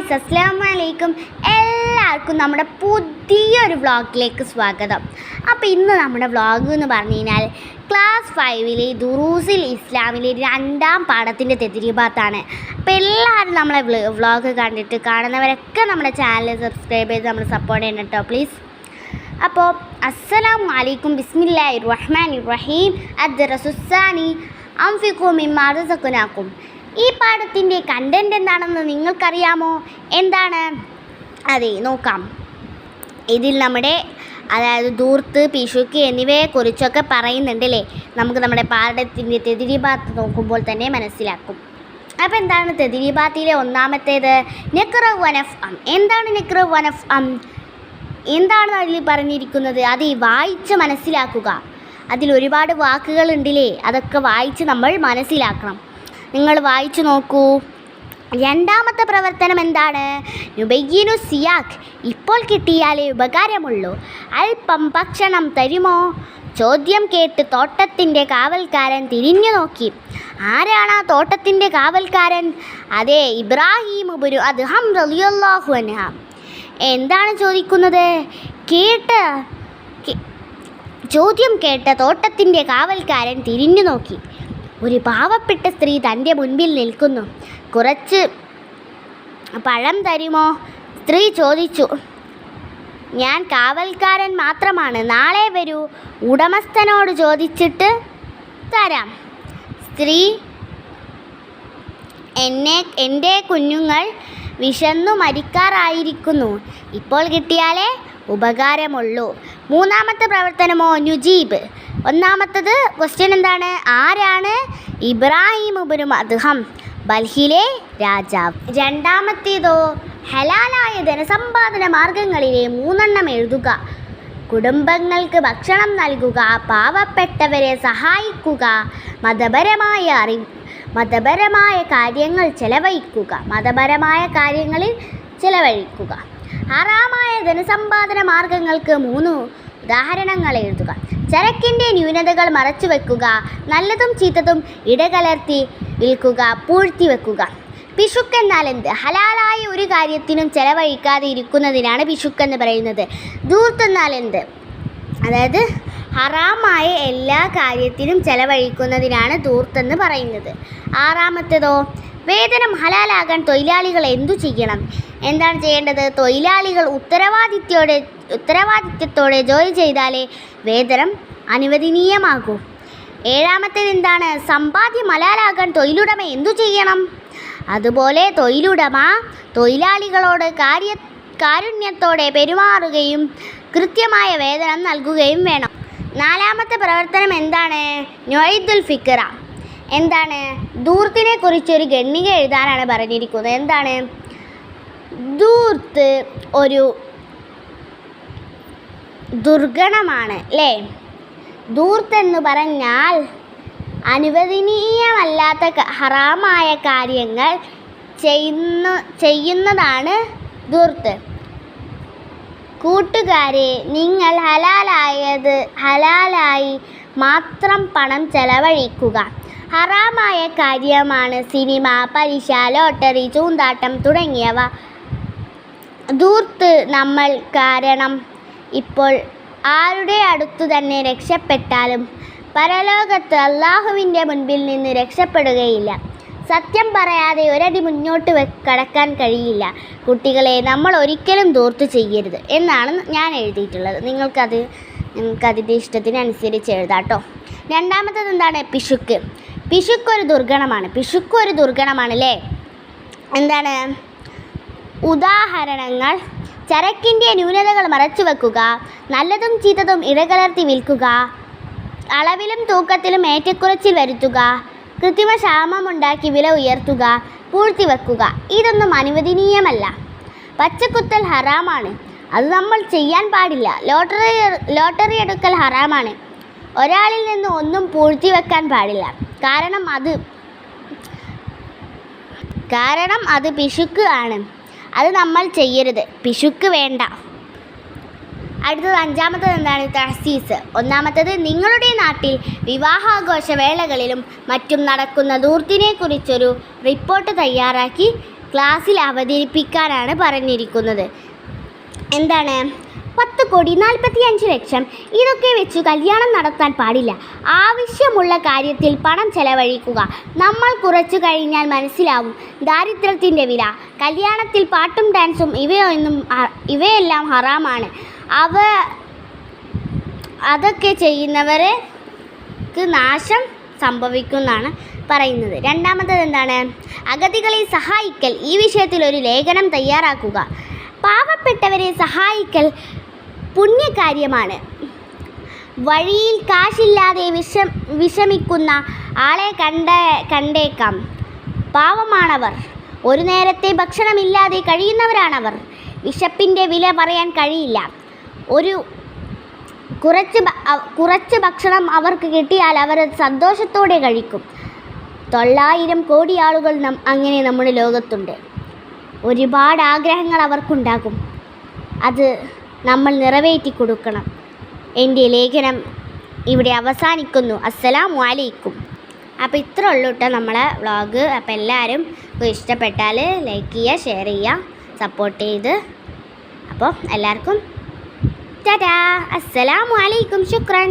Guys, അസ്സലാമു അലൈക്കും. എല്ലാവർക്കും നമ്മുടെ പുതിയൊരു വ്ളോഗിലേക്ക് സ്വാഗതം. അപ്പോൾ ഇന്ന് നമ്മുടെ വ്ളോഗ് എന്ന് പറഞ്ഞു കഴിഞ്ഞാൽ ക്ലാസ് 5 ദുറൂസിൽ ഇസ്ലാമിലെ 2ാം പാഠത്തിൻ്റെ തെദ്രീബാത്താണ്. അപ്പോൾ എല്ലാവരും നമ്മളെ വ്ളോഗ് കണ്ടിട്ട് കാണുന്നവരൊക്കെ നമ്മുടെ ചാനൽ സബ്സ്ക്രൈബ് ചെയ്ത് നമ്മൾ സപ്പോർട്ട് ചെയ്യണം കേട്ടോ, പ്ലീസ്. അപ്പോൾ അസ്സലാമു അലൈക്കും. ബിസ്മില്ലാഹിർ റഹ്മാനിർ റഹീം. അദ്ദറസുസ്സാനി അൻഫിഖൂ മിമ്മാ റസഖ്നാകും. ഈ പാഠത്തിൻ്റെ കണ്ടൻറ് എന്താണെന്ന് നിങ്ങൾക്കറിയാമോ? എന്താണ്? അതെ, നോക്കാം. ഇതിൽ അതായത് ദൂർത്ത്, പിശുക്ക് എന്നിവയെക്കുറിച്ചൊക്കെ പറയുന്നുണ്ടല്ലേ. നമുക്ക് നമ്മുടെ പാഠത്തിൻ്റെ തെദ്രീബാത്ത് നോക്കുമ്പോൾ തന്നെ മനസ്സിലാക്കും. അപ്പോൾ എന്താണ് തെദ്രീബാത്തിലെ ഒന്നാമത്തേത്? നഖ്റഉ വനഫ്അം. എന്താണ് നഖ്റഉ വനഫ്അം? എന്താണ് അതിൽ പറഞ്ഞിരിക്കുന്നത്? അത് വായിച്ച് മനസ്സിലാക്കുക. അതിൽ ഒരുപാട് വാക്കുകളുണ്ടല്ലേ, അതൊക്കെ വായിച്ച് നമ്മൾ മനസ്സിലാക്കണം. നിങ്ങൾ വായിച്ചു നോക്കൂ. രണ്ടാമത്തെ പ്രവർത്തനം എന്താണ്? നുബയ്യിനു സിയാഖ്. ഇപ്പോൾ കിട്ടിയാലേ ഉപകാരമുള്ളൂ. അല്പം ഭക്ഷണം തരുമോ? ചോദ്യം കേട്ട് തോട്ടത്തിൻ്റെ കാവൽക്കാരൻ തിരിഞ്ഞു നോക്കി. ആരാണ് ആ തോട്ടത്തിൻ്റെ കാവൽക്കാരൻ? അതെ, ഇബ്രാഹിം ഇബ്നു അദ്ഹം റളിയല്ലാഹു അൻഹു. എന്താണ് ചോദിക്കുന്നത്? ചോദ്യം കേട്ട തോട്ടത്തിൻ്റെ കാവൽക്കാരൻ തിരിഞ്ഞു നോക്കി. ഒരു പാവപ്പെട്ട സ്ത്രീ തൻ്റെ മുൻപിൽ നിൽക്കുന്നു. കുറച്ച് പഴം തരുമോ? സ്ത്രീ ചോദിച്ചു. ഞാൻ കാവൽക്കാരൻ മാത്രമാണ്, നാളെ വരൂ, ഉടമസ്ഥനോട് ചോദിച്ചിട്ട് തരാം. സ്ത്രീ, എൻ്റെ കുഞ്ഞുങ്ങൾ വിശന്നു മരിക്കാറായിരിക്കുന്നു, ഇപ്പോൾ കിട്ടിയാലേ ഉപകാരമുള്ളൂ. മൂന്നാമത്തെ പ്രവർത്തനമോ? നുജീബ്. ഒന്നാമത്തത് ക്വസ്റ്റ്യൻ എന്താണ്? ആരാണ്? ഇബ്രാഹിം ഇബ്നു അദ്ഹം, ബൽഹിലെ രാജാവ്. രണ്ടാമത്തേതോ? ഹലാലായ ധനസമ്പാദന മാർഗങ്ങളിലെ 3 എഴുതുക. കുടുംബങ്ങൾക്ക് ഭക്ഷണം നൽകുക, പാവപ്പെട്ടവരെ സഹായിക്കുക, മതപരമായ കാര്യങ്ങളിൽ ചെലവഴിക്കുക. ഹറാമായ ധനസമ്പാദന മാർഗങ്ങൾക്ക് 3 ഉദാഹരണങ്ങൾ എഴുതുക. ചരക്കിൻ്റെ ന്യൂനതകൾ മറച്ചു വെക്കുക, നല്ലതും ചീത്തതും ഇടകലർത്തി വിൽക്കുക, പൂഴ്ത്തി വെക്കുക. പിശുക്ക് എന്നാൽ എന്ത്? ഹലാലായ ഒരു കാര്യത്തിനും ചെലവഴിക്കാതെ ഇരിക്കുന്നതിനാണ് പിശുക്കെന്ന് പറയുന്നത്. ദൂർത്ത് എന്നാൽ എന്ത്? അതായത് ഹറാമായ എല്ലാ കാര്യത്തിനും ചെലവഴിക്കുന്നതിനാണ് ദൂർത്തെന്ന് പറയുന്നത്. ആറാമത്തേതോ? വേതനം ഹലാലാകാൻ തൊഴിലാളികൾ എന്തു ചെയ്യണം? എന്താണ് ചെയ്യേണ്ടത്? തൊഴിലാളികൾ ഉത്തരവാദിത്വത്തോടെ ജോലി ചെയ്താലേ വേതനം അനുവദനീയമാകൂ. ഏഴാമത്തേത് എന്താണ്? സമ്പാദ്യം ഹലാലാകാൻ തൊഴിലുടമ എന്തു ചെയ്യണം? അതുപോലെ തൊഴിലുടമ തൊഴിലാളികളോട് കാരുണ്യത്തോടെ പെരുമാറുകയും കൃത്യമായ വേതനം നൽകുകയും വേണം. നാലാമത്തെ പ്രവർത്തനം എന്താണ്? നുഅയ്ദുൽ ഫിക്ര. എന്താണ്? ദൂർത്തിനെ കുറിച്ചൊരു ഖണ്ഡിക എഴുതാനാണ് പറഞ്ഞിരിക്കുന്നത്. എന്താണ്? ദൂർത്ത് ഒരു ദുർഗണമാണ് അല്ലേ? ദൂർത്ത് എന്ന് പറഞ്ഞാൽ അനുവദനീയമല്ലാത്ത ഹറാമായ കാര്യങ്ങൾ ചെയ്യുന്നതാണ് ദൂർത്ത്. കൂട്ടുകാരെ, നിങ്ങൾ ഹലാലായി മാത്രം പണം ചെലവഴിക്കുക. ഹറാമായ കാര്യമാണ് സിനിമ, പലിശ, ലോട്ടറി, ചൂതാട്ടം തുടങ്ങിയവ. ദൂർത്ത് നമ്മൾ കാരണം ഇപ്പോൾ ആരുടെ അടുത്തു തന്നെ രക്ഷപ്പെട്ടാലും പരലോകത്ത് അള്ളാഹുവിൻ്റെ മുൻപിൽ നിന്ന് രക്ഷപ്പെടുകയില്ല. സത്യം പറയാതെ ഒരടി മുന്നോട്ട് കടക്കാൻ കഴിയില്ല. കുട്ടികളെ, നമ്മൾ ഒരിക്കലും ദൂർത്ത് ചെയ്യരുത് എന്നാണ് ഞാൻ എഴുതിയിട്ടുള്ളത്. നിങ്ങൾക്കതിൻ്റെ ഇഷ്ടത്തിനനുസരിച്ച് എഴുതാം കേട്ടോ. രണ്ടാമത്തേത് എന്താണ്? പിശുക്ക്. പിശുക്ക് ഒരു ദുർഗണമാണ് അല്ലേ? എന്താണ് ഉദാഹരണങ്ങൾ? ചരക്കിൻ്റെ ന്യൂനതകൾ മറച്ചു വെക്കുക, നല്ലതും ചീത്തതും ഇടകലർത്തി വിൽക്കുക, അളവിലും തൂക്കത്തിലും ഏറ്റക്കുറച്ചിൽ വരുത്തുക, കൃത്രിമ ക്ഷാമമുണ്ടാക്കി വില ഉയർത്തുക, പൂഴ്ത്തിവെക്കുക. ഇതൊന്നും അനുവദനീയമല്ല. പച്ചക്കുത്തൽ ഹറാമാണ്, അത് നമ്മൾ ചെയ്യാൻ പാടില്ല. ലോട്ടറി എടുക്കൽ ഹറാമാണ്. ഒരാളിൽ നിന്ന് ഒന്നും പൂഴ്ത്തിവെക്കാൻ പാടില്ല, കാരണം അത് പിശുക്ക് ആണ്. അത് നമ്മൾ ചെയ്യരുത്. പിശുക്ക് വേണ്ട. അടുത്തത് അഞ്ചാമത്തത് എന്താണ്? തഹ്സീസ്. ഒന്നാമത്തത്, നിങ്ങളുടെ നാട്ടിൽ വിവാഹാഘോഷ വേളകളിലും മറ്റും നടക്കുന്ന ദൂർത്തിനെ കുറിച്ചൊരു റിപ്പോർട്ട് തയ്യാറാക്കി ക്ലാസ്സിൽ അവതരിപ്പിക്കാനാണ് പറഞ്ഞിരിക്കുന്നത്. എന്താണ്? 10,45,00,000 ഇതൊക്കെ വെച്ച് കല്യാണം നടത്താൻ പാടില്ല. ആവശ്യമുള്ള കാര്യത്തിൽ പണം ചെലവഴിക്കുക. നമ്മൾ കുറച്ചു കഴിഞ്ഞാൽ മനസ്സിലാവും ദാരിദ്ര്യത്തിൻ്റെ വില. കല്യാണത്തിൽ പാട്ടും ഡാൻസും ഇവയെല്ലാം ഹറാമാണ്. അതൊക്കെ ചെയ്യുന്നവർക്ക് നാശം സംഭവിക്കുമെന്നാണ് പറയുന്നത്. രണ്ടാമത്തത് എന്താണ്? അഗതികളെ സഹായിക്കൽ. ഈ വിഷയത്തിൽ ഒരു ലേഖനം തയ്യാറാക്കുക. പാവപ്പെട്ടവരെ സഹായിക്കൽ പുണ്യകാര്യമാണ്. വഴിയിൽ കാശില്ലാതെ വിഷമിക്കുന്ന ആളെ കണ്ടേക്കാം. പാവമാണവർ. ഒരു നേരത്തെ ഭക്ഷണമില്ലാതെ കഴിയുന്നവരാണവർ. വിശപ്പിൻ്റെ വില പറയാൻ കഴിയില്ല. കുറച്ച് ഭക്ഷണം അവർക്ക് കിട്ടിയാൽ അവർ സന്തോഷത്തോടെ കഴിക്കും. 900 കോടി ആളുകൾ അങ്ങനെ നമ്മുടെ ലോകത്തുണ്ട്. ഒരുപാട് ആഗ്രഹങ്ങൾ അവർക്കുണ്ടാകും. അത് നമ്മൾ നിറവേറ്റി കൊടുക്കണം. എൻ്റെ ലേഖനം ഇവിടെ അവസാനിക്കുന്നു. അസ്സലാമു അലൈക്കും. അപ്പോൾ ഇത്ര ഉള്ളൂ കേട്ടോ നമ്മളെ വ്ളോഗ്. അപ്പോൾ എല്ലാവരും ഇഷ്ടപ്പെട്ടാൽ ലൈക്ക് ചെയ്യുക, ഷെയർ ചെയ്യുക, സപ്പോർട്ട് ചെയ്ത്. അപ്പോൾ എല്ലാവർക്കും ടാറ്റാ, അസ്സലാമു അലൈക്കും, ശുക്രൻ.